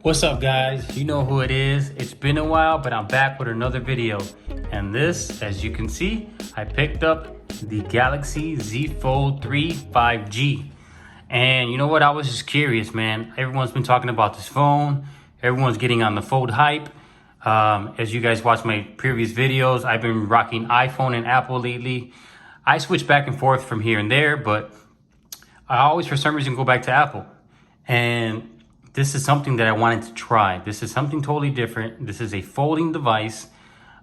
What's up, guys? You know who it is. It's been a while, but I'm back with another video. And this, as you can see, I picked up the Galaxy Z Fold 3 5G. And you know what? I was just curious, man. Everyone's been talking about this phone. Everyone's getting on the Fold hype. As you guys watch my previous videos, I've been rocking iPhone and Apple lately. I switch back and forth from here and there, but I always, for some reason, go back to Apple. And this is something that I wanted to try. This is something totally different. This is a folding device.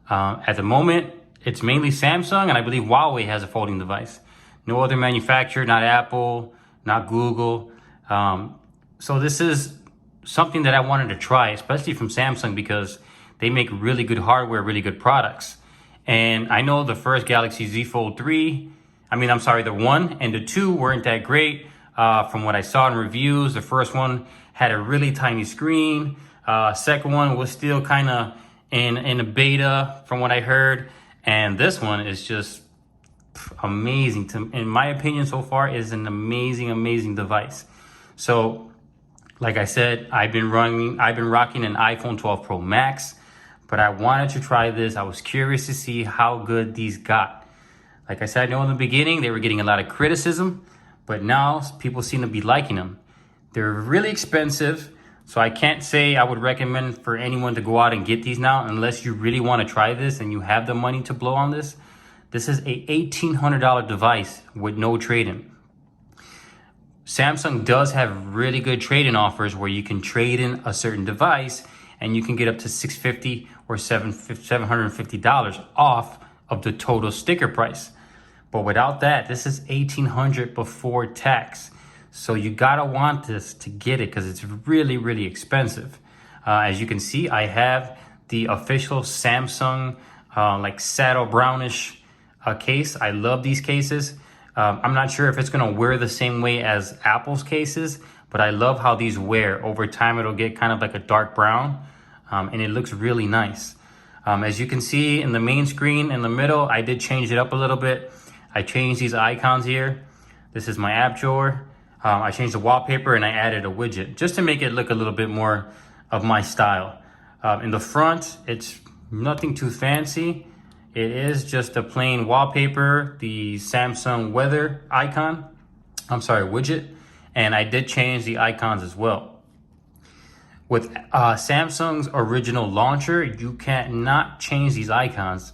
At the moment, it's mainly Samsung, and I believe Huawei has a folding device. No other manufacturer, not Apple, not Google. So this is something that I wanted to try, especially from Samsung, because they make really good hardware, really good products. And I know the first Galaxy Z Fold 3, the 1 and the 2 weren't that great. From what I saw in reviews, the first one had a really tiny screen. Second one was still kind of in a beta from what I heard. And this one is just amazing. In my opinion, so far, is an amazing, amazing device. So, like I said, I've been rocking an iPhone 12 Pro Max, but I wanted to try this. I was curious to see how good these got. Like I said, I know in the beginning, they were getting a lot of criticism, but now people seem to be liking them. They're really expensive, so I can't say I would recommend for anyone to go out and get these now unless you really want to try this and you have the money to blow on this. This is a $1,800 device with no trade-in. Samsung does have really good trade-in offers where you can trade in a certain device and you can get up to $650 or $750 off of the total sticker price. But without that, this is $1,800 before tax. So you gotta want this to get it because it's really, really expensive. As you can see, I have the official Samsung like saddle brownish case. I love these cases. I'm not sure if it's gonna wear the same way as Apple's cases, but I love how these wear. Over time, it'll get kind of like a dark brown, and it looks really nice. As you can see in the main screen in the middle, I did change it up a little bit. I changed these icons here. This is my app drawer. I changed the wallpaper and I added a widget just to make it look a little bit more of my style. In the front, it's nothing too fancy. It is just a plain wallpaper, the Samsung weather widget. And I did change the icons as well. With Samsung's original launcher, you cannot change these icons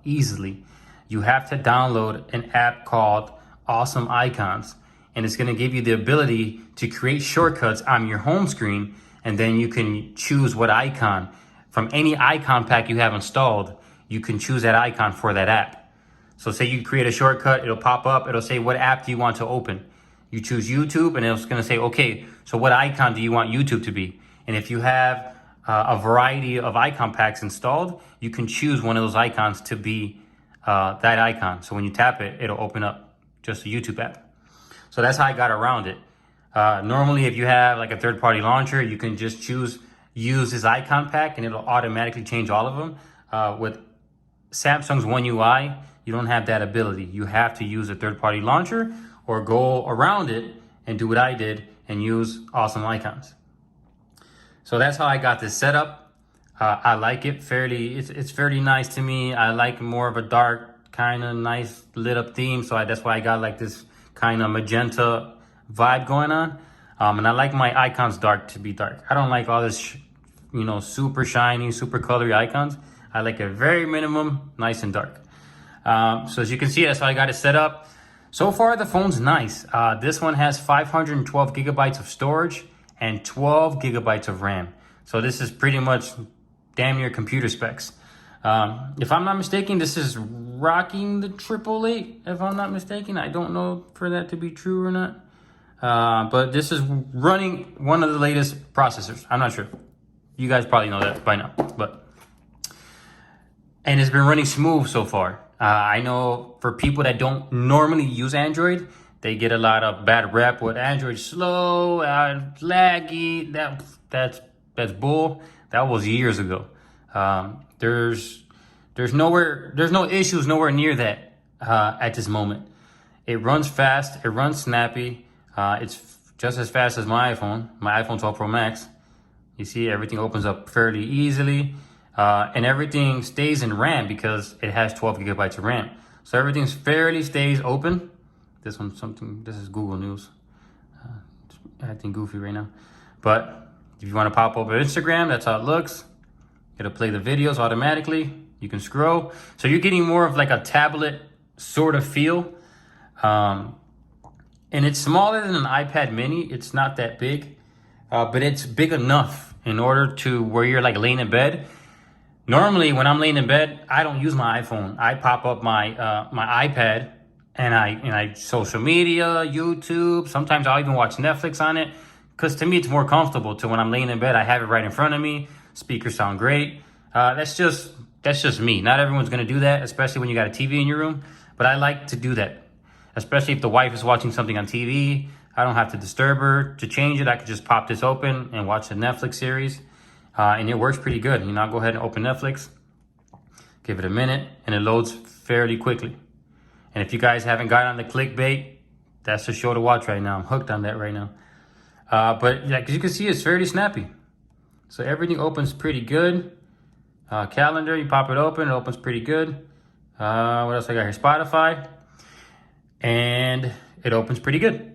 easily. You have to download an app called Awesome Icons. And it's gonna give you the ability to create shortcuts on your home screen, and then you can choose what icon. From any icon pack you have installed, you can choose that icon for that app. So say you create a shortcut, it'll pop up, it'll say, what app do you want to open? You choose YouTube, and it's gonna say, okay, so what icon do you want YouTube to be? And if you have a variety of icon packs installed, you can choose one of those icons to be that icon. So when you tap it, it'll open up just a YouTube app. So that's how I got around it. Normally, if you have like a third-party launcher, you can just use this icon pack and it'll automatically change all of them. With Samsung's One UI, you don't have that ability. You have to use a third-party launcher or go around it and do what I did and use Awesome Icons. So that's how I got this set up. I like it it's fairly nice to me. I like more of a dark, kind of nice lit up theme. So that's why I got like this kind of magenta vibe going on. And I like my icons dark to be dark. I don't like all this, super shiny, super colory icons. I like a very minimum, nice and dark. So as you can see, that's how I got it set up. So far, the phone's nice. This one has 512 gigabytes of storage and 12 gigabytes of RAM. So this is pretty much damn near computer specs. If I'm not mistaken, this is rocking the 888. If I'm not mistaken, I don't know for that to be true or not. But this is running one of the latest processors. I'm not sure. You guys probably know that by now. And it's been running smooth so far. I know for people that don't normally use Android, they get a lot of bad rep with Android slow, laggy. That's bull. That was years ago. There's no issues nowhere near that at this moment. It runs fast, it runs snappy. It's just as fast as my iPhone 12 Pro Max. You see everything opens up fairly easily. And everything stays in RAM because it has 12 gigabytes of RAM. So everything fairly stays open. This is Google News. It's acting goofy right now. But if you want to pop open Instagram, that's how it looks. It'll play the videos automatically. You can scroll. So you're getting more of like a tablet sort of feel. And it's smaller than an iPad mini. It's not that big, but it's big enough in order to where you're like laying in bed. Normally, when I'm laying in bed, I don't use my iPhone. I pop up my my iPad and I social media, YouTube. Sometimes I'll even watch Netflix on it because to me it's more comfortable. To when I'm laying in bed, I have it right in front of me. Speakers sound great. That's just me. Not everyone's gonna do that, especially when you got a TV in your room. But I like to do that, especially if the wife is watching something on TV. I don't have to disturb her to change it. I could just pop this open and watch a Netflix series. And it works pretty good. You know, I'll go ahead and open Netflix, give it a minute, and it loads fairly quickly. And if you guys haven't gotten on the clickbait, that's the show to watch right now. I'm hooked on that right now. But yeah, as you can see, it's fairly snappy. So everything opens pretty good. Calendar, you pop it opens pretty good. What else I got here? Spotify. And it opens pretty good.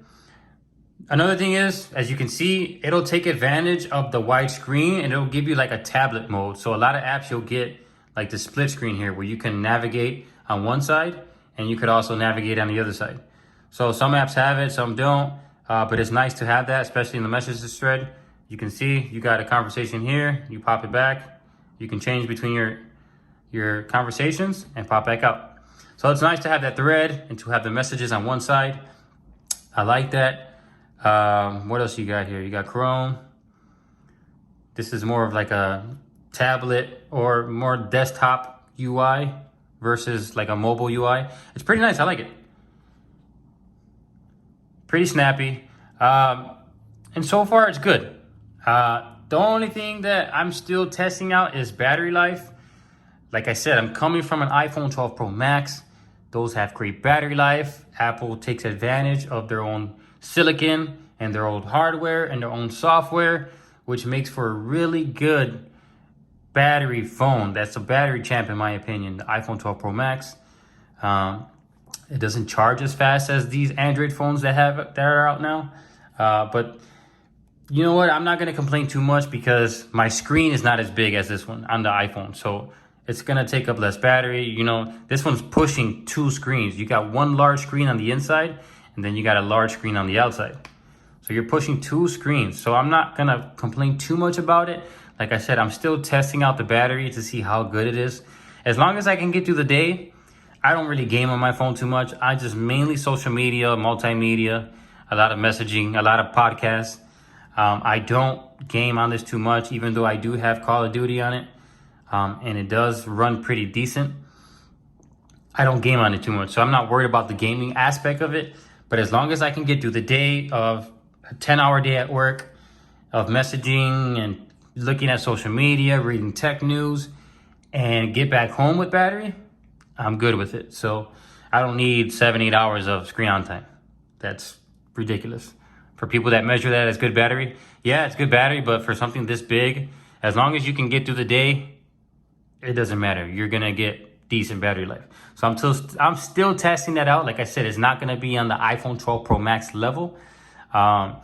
Another thing is, as you can see, it'll take advantage of the wide screen and it'll give you like a tablet mode. So a lot of apps you'll get like the split screen here where you can navigate on one side and you could also navigate on the other side. So some apps have it, some don't, but it's nice to have that, especially in the messages thread. You can see you got a conversation here, you pop it back. You can change between your conversations and pop back out. So it's nice to have that thread and to have the messages on one side. I like that. What else you got here? You got Chrome. This is more of like a tablet or more desktop UI versus like a mobile UI. It's pretty nice. I like it. Pretty snappy. And so far it's good. The only thing that I'm still testing out is battery life. Like I said, I'm coming from an iPhone 12 Pro Max. Those have great battery life. Apple takes advantage of their own silicon and their own hardware and their own software, which makes for a really good battery phone. That's a battery champ in my opinion, the iPhone 12 Pro Max. It doesn't charge as fast as these Android phones that are out now. But you know what? I'm not going to complain too much because my screen is not as big as this one on the iPhone. So it's going to take up less battery. You know, this one's pushing 2 screens. You got one large screen on the inside and then you got a large screen on the outside. So you're pushing 2 screens. So I'm not going to complain too much about it. Like I said, I'm still testing out the battery to see how good it is. As long as I can get through the day, I don't really game on my phone too much. I just mainly social media, multimedia, a lot of messaging, a lot of podcasts. I don't game on this too much, even though I do have Call of Duty on it. And it does run pretty decent. I don't game on it too much, so I'm not worried about the gaming aspect of it. But as long as I can get through the day of a 10-hour day at work, of messaging and looking at social media, reading tech news, and get back home with battery, I'm good with it. So I don't need 7-8 hours of screen on time. That's ridiculous. For people that measure that as good battery, yeah, it's good battery, but for something this big, as long as you can get through the day, it doesn't matter. You're gonna get decent battery life. So I'm still testing that out. Like I said, it's not gonna be on the iPhone 12 Pro Max level, but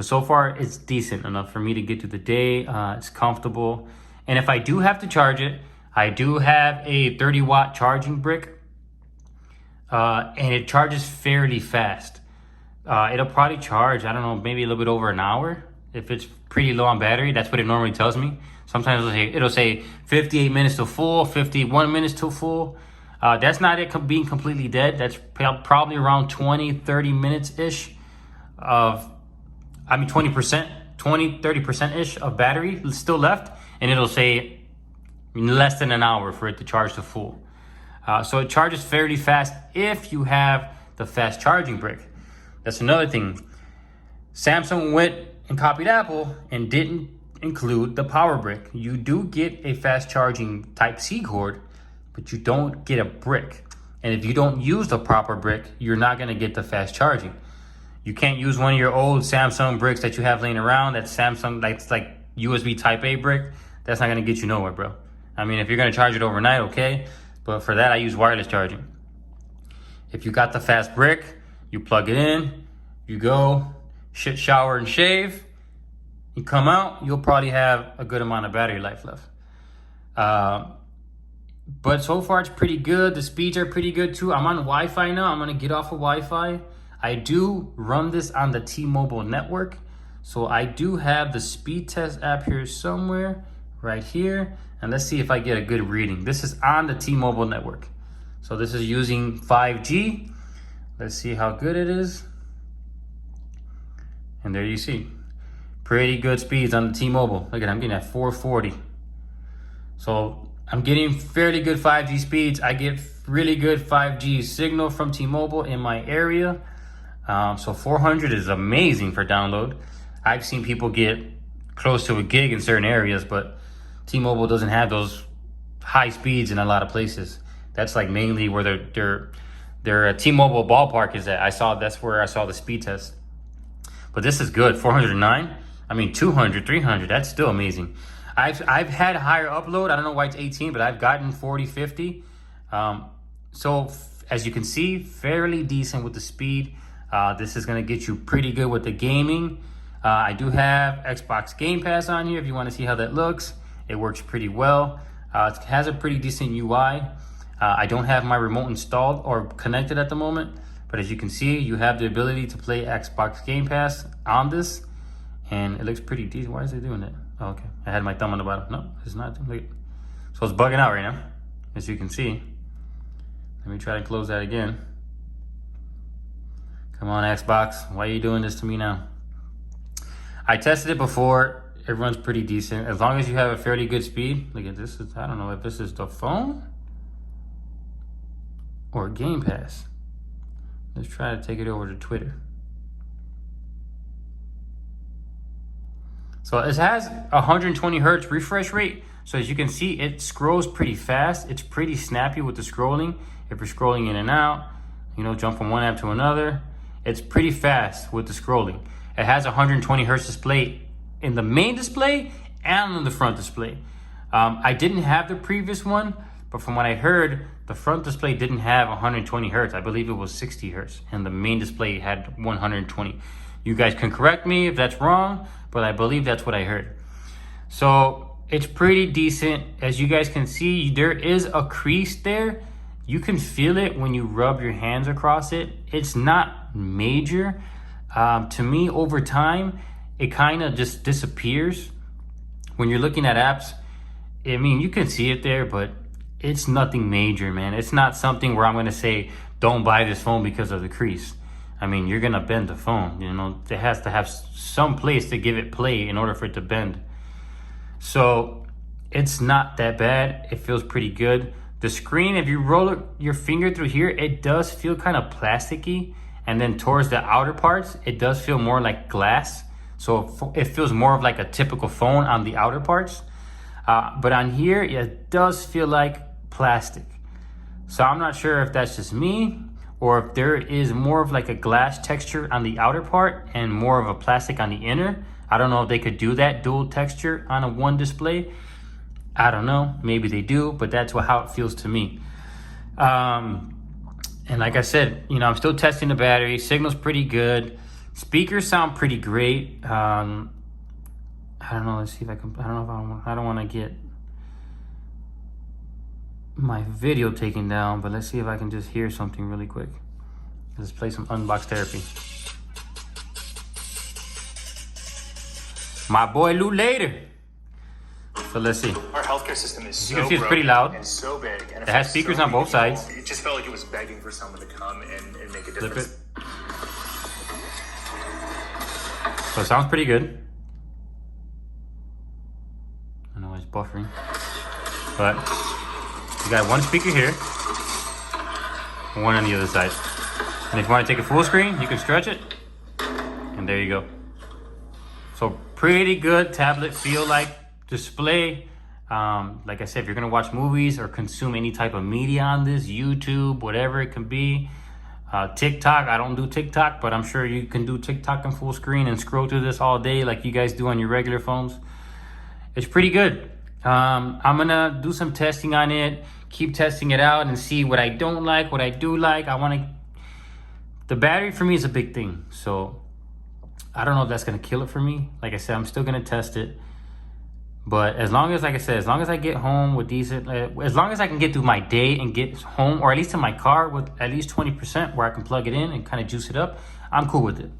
so far it's decent enough for me to get through the day. It's comfortable, and if I do have to charge it, I do have a 30-watt charging brick, and it charges fairly fast. It'll probably charge, I don't know, maybe a little bit over an hour. If it's pretty low on battery, that's what it normally tells me. Sometimes it'll say 58 minutes to full, 51 minutes to full. That's not it being completely dead. That's probably around 20-30 minutes-ish of, 20%, 20-30%-ish of battery still left. And it'll say less than an hour for it to charge to full. So it charges fairly fast if you have the fast charging brick. That's another thing. Samsung went and copied Apple and didn't include the power brick. You do get a fast charging Type-C cord, but you don't get a brick. And if you don't use the proper brick, you're not gonna get the fast charging. You can't use one of your old Samsung bricks that you have laying around. That Samsung, that's like USB Type A brick, that's not gonna get you nowhere, bro. I mean, if you're gonna charge it overnight, okay. But for that, I use wireless charging. If you got the fast brick, you plug it in, you go, shit, shower, and shave. You come out, you'll probably have a good amount of battery life left. But so far, it's pretty good. The speeds are pretty good too. I'm on Wi-Fi now. I'm gonna get off of Wi-Fi. I do run this on the T-Mobile network. So I do have the speed test app here somewhere, right here. And let's see if I get a good reading. This is on the T-Mobile network. So this is using 5G. Let's see how good it is. And there you see. Pretty good speeds on the T-Mobile. Look at, I'm getting at 440. So I'm getting fairly good 5G speeds. I get really good 5G signal from T-Mobile in my area. So 400 is amazing for download. I've seen people get close to a gig in certain areas, but T-Mobile doesn't have those high speeds in a lot of places. That's like mainly where their T-Mobile ballpark is at. That's where I saw the speed test. But this is good, 409. I mean, 200, 300, that's still amazing. I've had higher upload. I don't know why it's 18, but I've gotten 40, 50. So as you can see, fairly decent with the speed. This is gonna get you pretty good with the gaming. I do have Xbox Game Pass on here if you wanna see how that looks. It works pretty well. It has a pretty decent UI. I don't have my remote installed or connected at the moment, but as you can see, you have the ability to play Xbox Game Pass on this, and it looks pretty decent. Why is it doing that? Oh, okay, I had my thumb on the bottom. No, it's not. Look. So it's bugging out right now, as you can see. Let me try to close that again. Come on, Xbox, why are you doing this to me now? I tested it before. It runs pretty decent. As long as you have a fairly good speed. Look at this. I don't know if this is the phone or Game Pass. Let's try to take it over to Twitter. So it has 120 hertz refresh rate. So as you can see, it scrolls pretty fast. It's pretty snappy with the scrolling. If you're scrolling in and out, you know, jump from one app to another. It's pretty fast with the scrolling. It has 120 hertz display in the main display and on the front display. I didn't have the previous one, but from what I heard, the front display didn't have 120 hertz. I believe it was 60 hertz, and the main display had 120. You guys can correct me if that's wrong, but I believe that's what I heard. So it's pretty decent. As you guys can see, there is a crease there. You can feel it when you rub your hands across it. It's not major. To me, over time, it kind of just disappears. When you're looking at apps, I mean, you can see it there, but it's nothing major, man. It's not something where I'm gonna say, don't buy this phone because of the crease. I mean, you're gonna bend the phone, you know. It has to have some place to give it play in order for it to bend. So it's not that bad. It feels pretty good. The screen, if you roll your finger through here, it does feel kind of plasticky. And then towards the outer parts, it does feel more like glass. So it feels more of like a typical phone on the outer parts. But on here, it does feel like plastic. So I'm not sure if that's just me or if there is more of like a glass texture on the outer part and more of a plastic on the inner. I don't know if they could do that dual texture on a one display. I don't know, maybe they do, but that's how it feels to me. And like I said, you know, I'm still testing the battery. Signal's pretty good. Speakers sound pretty great. I don't know, let's see if I can, I don't want to get my video taken down, but let's see if I can just hear something really quick. Let's play some Unbox Therapy. My boy Lou Later. So let's see. Our healthcare system is you can see it's pretty loud and so big. And it has speakers on both sides. It just felt like it was begging for someone to come and make a difference. Flip it. So it sounds pretty good. I know it's buffering, but you got one speaker here, one on the other side. And if you want to take a full screen, you can stretch it, and there you go. So pretty good tablet feel-like display. Like I said, if you're gonna watch movies or consume any type of media on this, YouTube, whatever it can be, TikTok, I don't do TikTok, but I'm sure you can do TikTok in full screen and scroll through this all day like you guys do on your regular phones. It's pretty good. I'm gonna do some testing on it, keep testing it out and see what I don't like, what I do like. The battery for me is a big thing. So I don't know if that's gonna kill it for me. Like I said, I'm still gonna test it. But as long as, like I said, as long as I get home with decent, as long as I can get through my day and get home, or at least in my car with at least 20% where I can plug it in and kind of juice it up, I'm cool with it.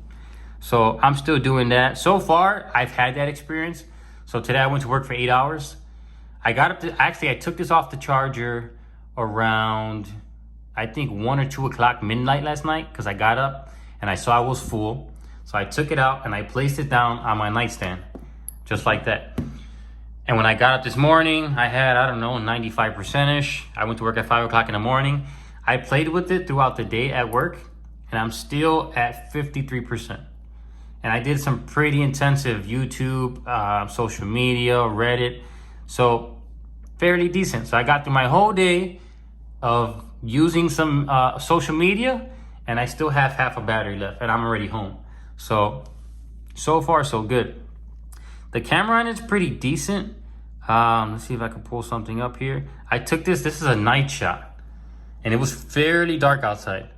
So I'm still doing that. So far, I've had that experience. So today I went to work for 8 hours. I took this off the charger around, I think 1 or 2 o'clock midnight last night, because I got up and I saw it was full. So I took it out and I placed it down on my nightstand, just like that. And when I got up this morning, I had, I don't know, 95%-ish. I went to work at 5 o'clock in the morning. I played with it throughout the day at work, and I'm still at 53%. And I did some pretty intensive YouTube, social media, Reddit. So fairly decent. So I got through my whole day of using some social media, and I still have half a battery left, and I'm already home. So far, so good. The camera on it's pretty decent. Let's see if I can pull something up here. I took this is a night shot, and it was fairly dark outside.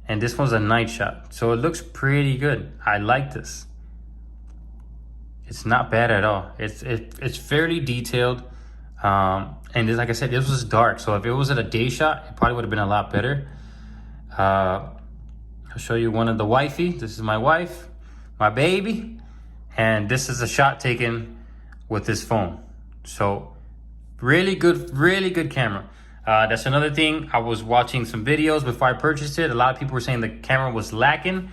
And this one's a night shot. So it looks pretty good. I like this. It's not bad at all. It's fairly detailed. And this, like I said, this was dark. So if it was at a day shot, it probably would have been a lot better. I'll show you one of the wifey. This is my wife, my baby. And this is a shot taken with this phone. So really good camera. That's another thing. I was watching some videos before I purchased it. A lot of people were saying the camera was lacking.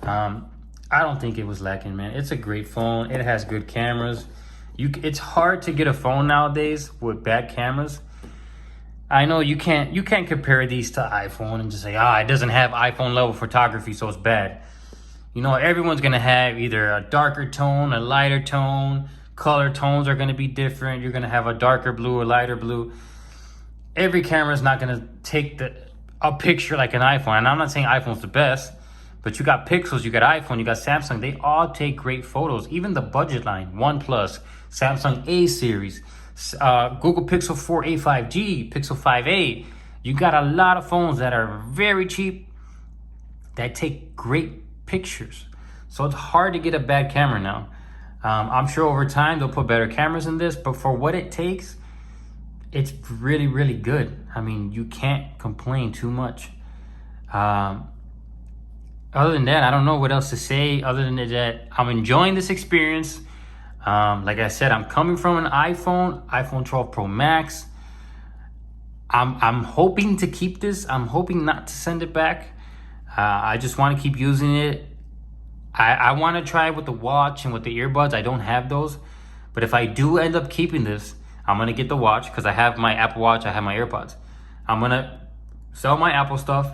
I don't think it was lacking, man. It's a great phone. It has good cameras. It's hard to get a phone nowadays with bad cameras. I know you can't compare these to iPhone and just say, it doesn't have iPhone level photography, so it's bad. You know, everyone's gonna have either a darker tone, a lighter tone. Color tones are gonna be different. You're gonna have a darker blue, a lighter blue. Every camera is not gonna take a picture like an iPhone. And I'm not saying iPhone's the best, but you got Pixels, you got iPhone, you got Samsung. They all take great photos. Even the budget line, OnePlus, Samsung A series, Google Pixel 4a 5G, Pixel 5a. You got a lot of phones that are very cheap that take great pictures. So it's hard to get a bad camera now. I'm sure over time they'll put better cameras in this, but for what it takes, it's really good. I mean, you can't complain too much. Other than that, I don't know what else to say other than that I'm enjoying this experience. Like I said, I'm coming from an iPhone 12 Pro Max. I'm hoping to keep this. I'm hoping not to send it back. I just want to keep using it. I want to try it with the watch and with the earbuds. I don't have those. But if I do end up keeping this, I'm going to get the watch because I have my Apple Watch. I have my AirPods. I'm going to sell my Apple stuff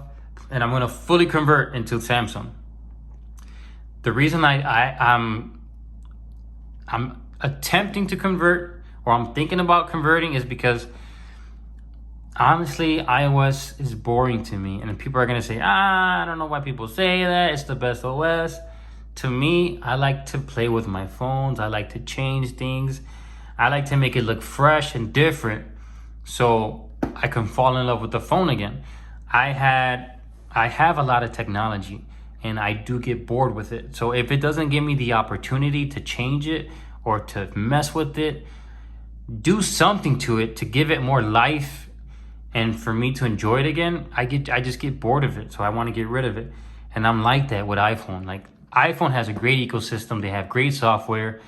and I'm going to fully convert into Samsung. The reason I'm attempting to convert, or I'm thinking about converting, is because honestly, iOS is boring to me. And people are going to say, I don't know why people say that. It's the best OS. To me, I like to play with my phones. I like to change things. I like to make it look fresh and different so I can fall in love with the phone again. I have a lot of technology and I do get bored with it. So if it doesn't give me the opportunity to change it or to mess with it, do something to it to give it more life and for me to enjoy it again, I just get bored of it. So I want to get rid of it. And I'm like that with iPhone. Like, iPhone has a great ecosystem. They have great software.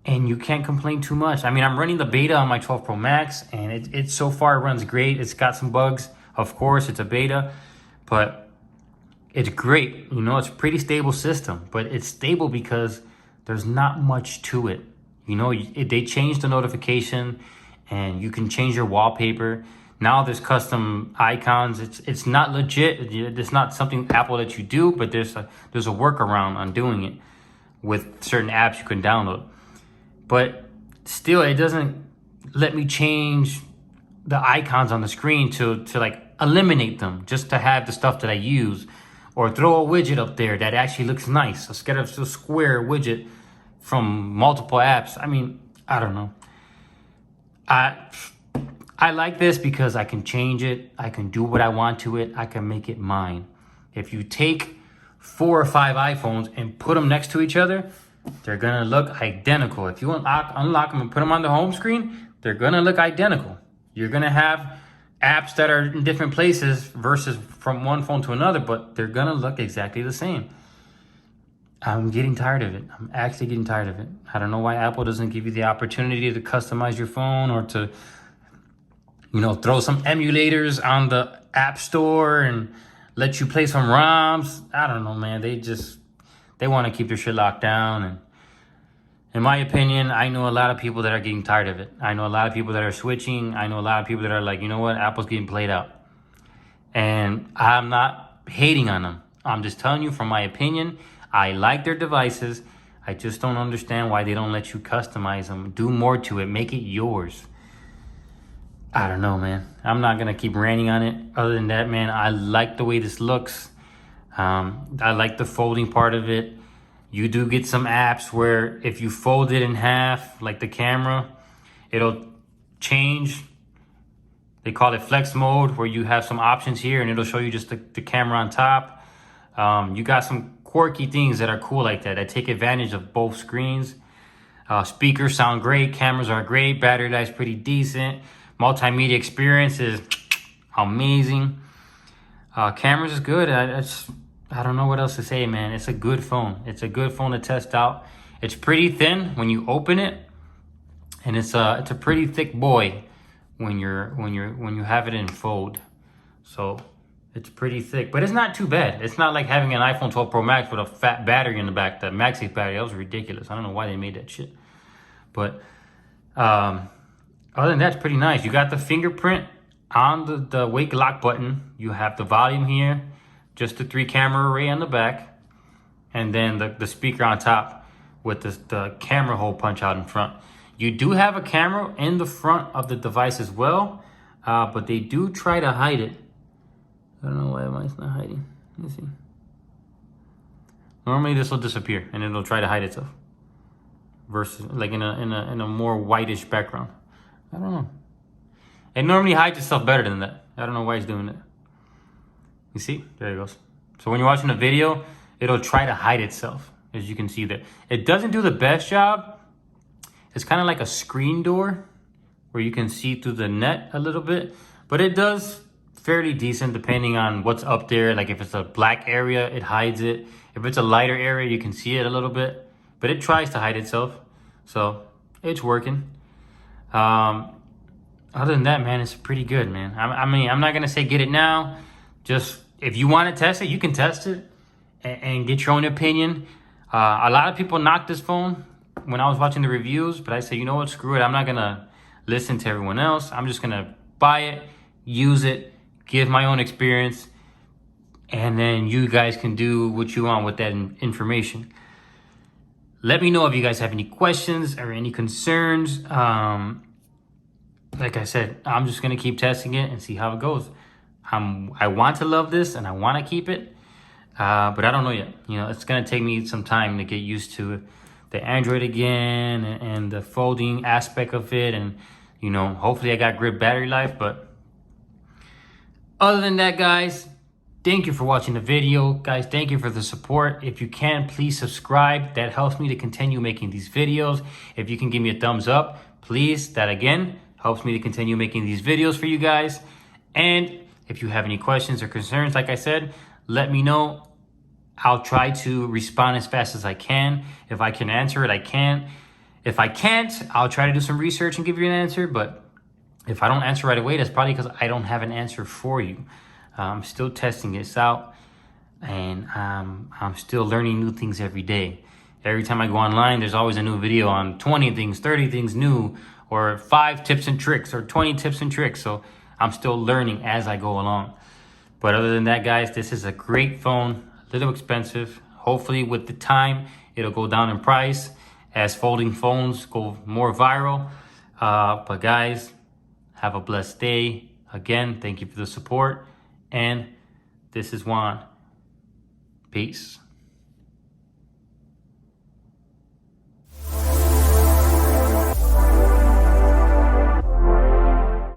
And you can't complain too much. I mean, I'm running the beta on my 12 Pro Max, and it so far runs great. It's got some bugs. Of course, it's a beta, but it's great. You know, it's a pretty stable system, but it's stable because there's not much to it. You know, they changed the notification, and you can change your wallpaper. Now there's custom icons. It's not legit. It's not something Apple lets you do, but there's a workaround on doing it with certain apps you can download. But still, it doesn't let me change the icons on the screen to like eliminate them just to have the stuff that I use, or throw a widget up there that actually looks nice instead of a square widget from multiple apps. I mean, I don't know. I like this because I can change it. I can do what I want to it. I can make it mine. If you take 4 or 5 iPhones and put them next to each other, they're gonna look identical. If you unlock them and put them on the home screen, they're gonna look identical. You're gonna have apps that are in different places versus from one phone to another, but they're gonna look exactly the same. I'm getting tired of it. I'm actually getting tired of it. I don't know why Apple doesn't give you the opportunity to customize your phone or to, throw some emulators on the App Store and let you play some ROMs. I don't know, man. They want to keep their shit locked down. And in my opinion, I know a lot of people that are getting tired of it. I know a lot of people that are switching. I know a lot of people that are like, you know what? Apple's getting played out. And I'm not hating on them. I'm just telling you from my opinion. I like their devices. I just don't understand why they don't let you customize them. Do more to it. Make it yours. I don't know, man. I'm not going to keep ranting on it. Other than that, man, I like the way this looks. I like the folding part of it. You do get some apps where if you fold it in half, like the camera, it'll change. They call it flex mode, where you have some options here and it'll show you just the camera on top. You got some quirky things that are cool like that take advantage of both screens. Speakers sound great. Cameras are great. Battery life's pretty decent. Multimedia experience is amazing. Cameras is good. I don't know what else to say, man. It's a good phone. It's a good phone to test out. It's pretty thin when you open it, and it's a pretty thick boy when you have it in fold. So it's pretty thick, but it's not too bad. It's not like having an iPhone 12 Pro Max with a fat battery in the back. That MagSafe battery, that was ridiculous. I don't know why they made that shit. But other than that, it's pretty nice. You got the fingerprint on the wake lock button. You have the volume here, just the 3 camera array on the back, and then the speaker on top with the camera hole punch out in front. You do have a camera in the front of the device as well, but they do try to hide it. I don't know why mine's not hiding. Let me see. Normally this will disappear and it'll try to hide itself, versus like in a more whitish background. I don't know. It normally hides itself better than that. I don't know why it's doing that. You see? There it goes. So when you're watching a video, it'll try to hide itself, as you can see there. It doesn't do the best job. It's kind of like a screen door where you can see through the net a little bit, but it does fairly decent depending on what's up there. Like if it's a black area, it hides it. If it's a lighter area, you can see it a little bit, but it tries to hide itself. So it's working. Other than that, man, it's pretty good, man. I mean, I'm not going to say get it now. Just if you want to test it, you can test it and get your own opinion. A lot of people knocked this phone when I was watching the reviews, but I said, you know what, screw it. I'm not going to listen to everyone else. I'm just going to buy it, use it, give my own experience, and then you guys can do what you want with that information. Let me know if you guys have any questions or any concerns. Like I said, I'm just going to keep testing it and see how it goes. I want to love this and I want to keep it, but I don't know yet. It's going to take me some time to get used to the Android again and the folding aspect of it. And, hopefully I got great battery life. But other than that, guys, thank you for watching the video. Guys, thank you for the support. If you can, please subscribe. That helps me to continue making these videos. If you can give me a thumbs up, please, that again helps me to continue making these videos for you guys. And if you have any questions or concerns, like I said, let me know. I'll try to respond as fast as I can. If I can answer it, I can. If I can't, I'll try to do some research and give you an answer. But if I don't answer right away, that's probably because I don't have an answer for you. I'm still testing this out, and I'm still learning new things every day. Every time I go online, there's always a new video on 20 things, 30 things new, or 5 tips and tricks, or 20 tips and tricks. So I'm still learning as I go along. But other than that, guys, this is a great phone, a little expensive. Hopefully with the time, it'll go down in price as folding phones go more viral. But guys, have a blessed day. Again, thank you for the support. And this is Juan. Peace.